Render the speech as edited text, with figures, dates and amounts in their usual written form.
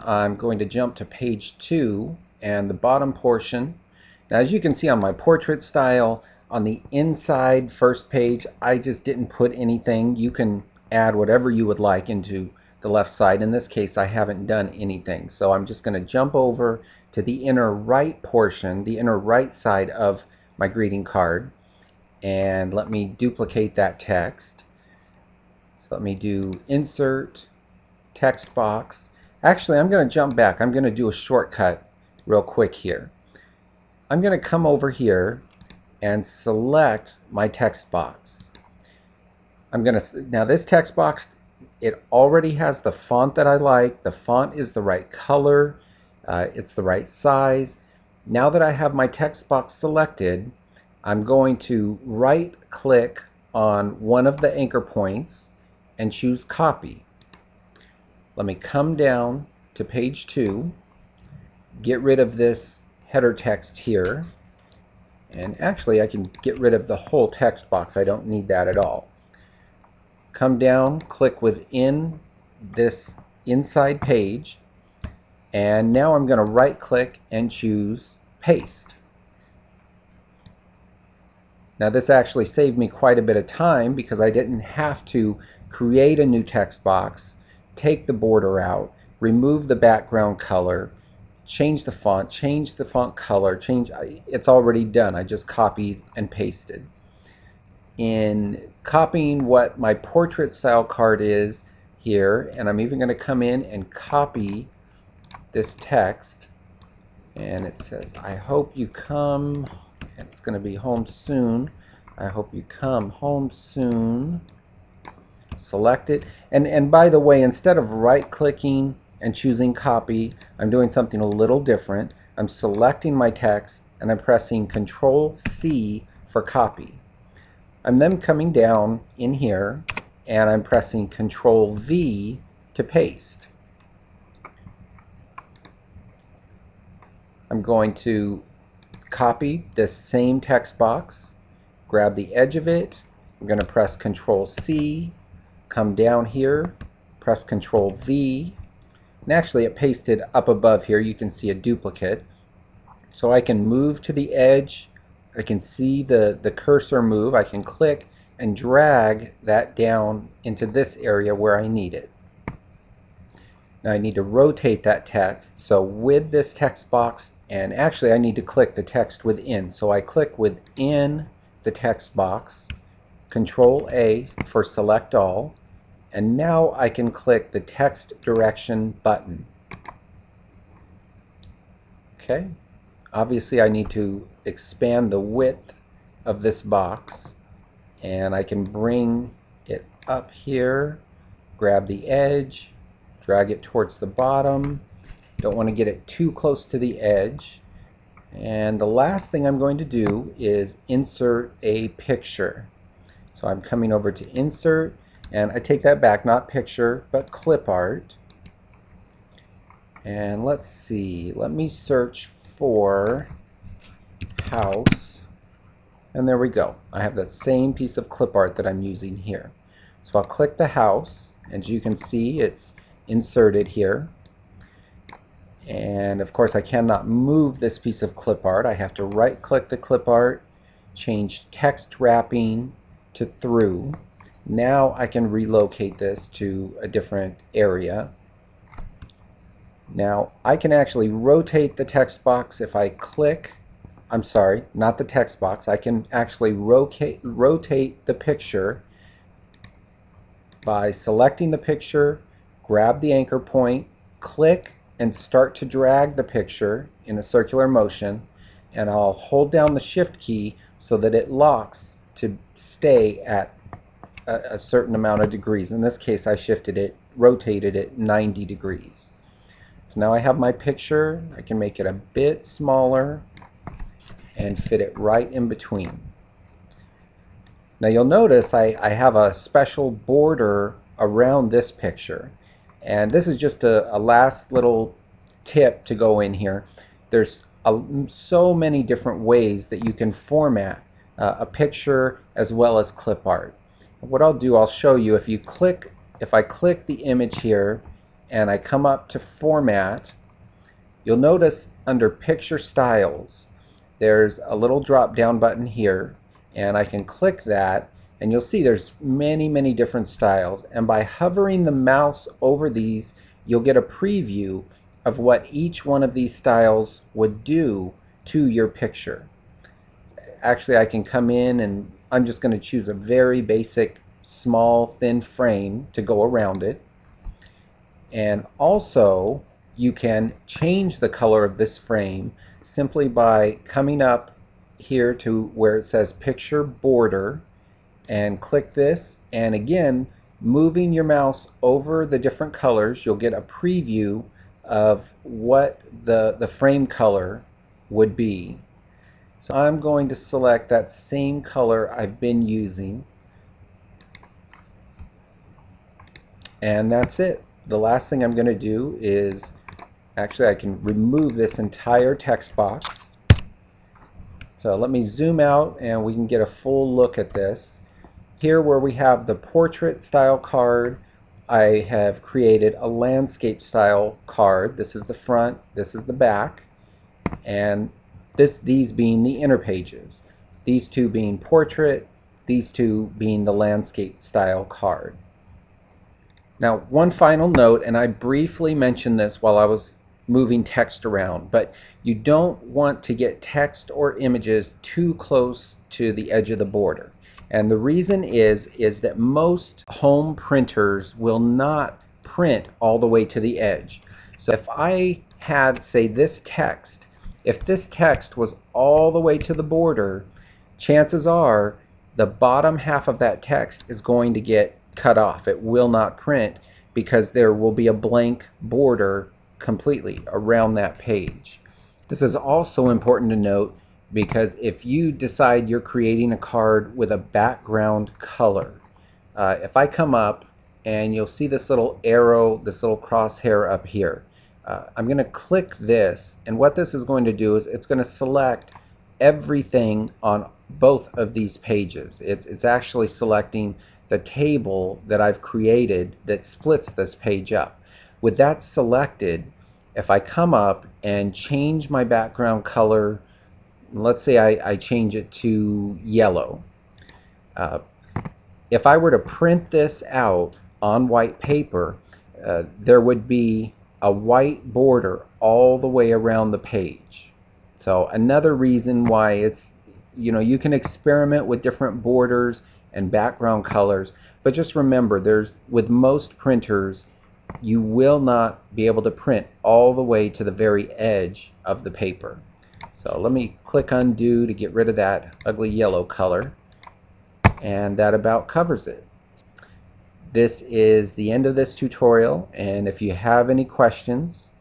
I'm going to jump to page 2 and the bottom portion. Now, as you can see on my portrait style, on the inside first page, I just didn't put anything. You can add whatever you would like into the left side. In this case, I haven't done anything. So I'm just going to jump over to the inner right portion, the inner right side of my greeting card. And let me duplicate that text. So let me do Insert, Text Box. Actually, I'm going to jump back. I'm going to do a shortcut real quick here. I'm going to come over here and select my text box. Now this text box, it already has the font that I like. The font is the right color. It's the right size. Now that I have my text box selected, I'm going to right click on one of the anchor points and choose Copy. Let me come down to page 2, get rid of this header text here, and actually I can get rid of the whole text box. I don't need that at all. Come down, click within this inside page, and now I'm going to right click and choose Paste. Now this actually saved me quite a bit of time because I didn't have to create a new text box, take the border out, remove the background color, change the font color, it's already done. I just copied and pasted. In copying what my portrait style card is here, and I'm even going to come in and copy this text, and it says, I hope you come, and it's going to be home soon. I hope you come home soon. Select it, and by the way, instead of right clicking and choosing copy, I'm doing something a little different. I'm selecting my text and I'm pressing Control C for copy. I'm then coming down in here and I'm pressing Control V to paste. I'm going to copy this same text box, grab the edge of it. I'm going to press Control C, come down here, press Control V, and actually it pasted up above here. You can see a duplicate. So I can move to the edge. I can see the cursor move. I can click and drag that down into this area where I need it. Now I need to rotate that text. So with this text box, and actually I need to click the text within. So I click within the text box, Control A for select all, and now I can click the text direction button. Okay, obviously I need to expand the width of this box, and I can bring it up here, grab the edge, drag it towards the bottom. Don't want to get it too close to the edge. And the last thing I'm going to do is insert a picture. So I'm coming over to Insert, and I take that back, not picture, but clip art. And let's see, let me search for house. And there we go. I have that same piece of clip art that I'm using here. So I'll click the house. As you can see, it's inserted here. And of course, I cannot move this piece of clip art. I have to right click the clip art, change text wrapping to through. Now I can relocate this to a different area. Now I can actually rotate the text box if I click, I'm sorry, not the text box. I can actually rotate the picture by selecting the picture, grab the anchor point, click, and start to drag the picture in a circular motion, and I'll hold down the Shift key so that it locks to stay at a certain amount of degrees. In this case, I rotated it 90 degrees. So now I have my picture. I can make it a bit smaller and fit it right in between. Now you'll notice I have a special border around this picture. And this is just a last little tip to go in here. There's so many different ways that you can format a picture as well as clip art. What I'll do, I'll show you. If I click the image here and I come up to Format, you'll notice under Picture Styles, there's a little drop down button here, and I can click that, and you'll see there's many different styles, and by hovering the mouse over these, you'll get a preview of what each one of these styles would do to your picture. Actually, I can come in and I'm just going to choose a very basic small thin frame to go around it. And also you can change the color of this frame simply by coming up here to where it says Picture Border and click this, and again moving your mouse over the different colors, you'll get a preview of what the frame color would be. So I'm going to select that same color I've been using, and that's it. The last thing I'm going to do is, actually I can remove this entire text box. So let me zoom out and we can get a full look at this. Here where we have the portrait style card, I have created a landscape style card. This is the front, this is the back, and these being the inner pages. These two being portrait, these two being the landscape style card. Now, one final note, and I briefly mentioned this while I was moving text around, but you don't want to get text or images too close to the edge of the border. And the reason is that most home printers will not print all the way to the edge. So if I had, say, this text, if this text was all the way to the border, chances are the bottom half of that text is going to get cut off. It will not print because there will be a blank border completely around that page. This is also important to note because if you decide you're creating a card with a background color, if I come up and you'll see this little arrow, this little crosshair up here, I'm going to click this, and what this is going to do is it's going to select everything on both of these pages. It's actually selecting the table that I've created that splits this page up. With that selected, if I come up and change my background color, let's say I change it to yellow. If I were to print this out on white paper, there would be a white border all the way around the page. So another reason why it's, you can experiment with different borders and background colors, but just remember, with most printers, you will not be able to print all the way to the very edge of the paper. So let me click undo to get rid of that ugly yellow color, and that about covers it. This is the end of this tutorial, and if you have any questions,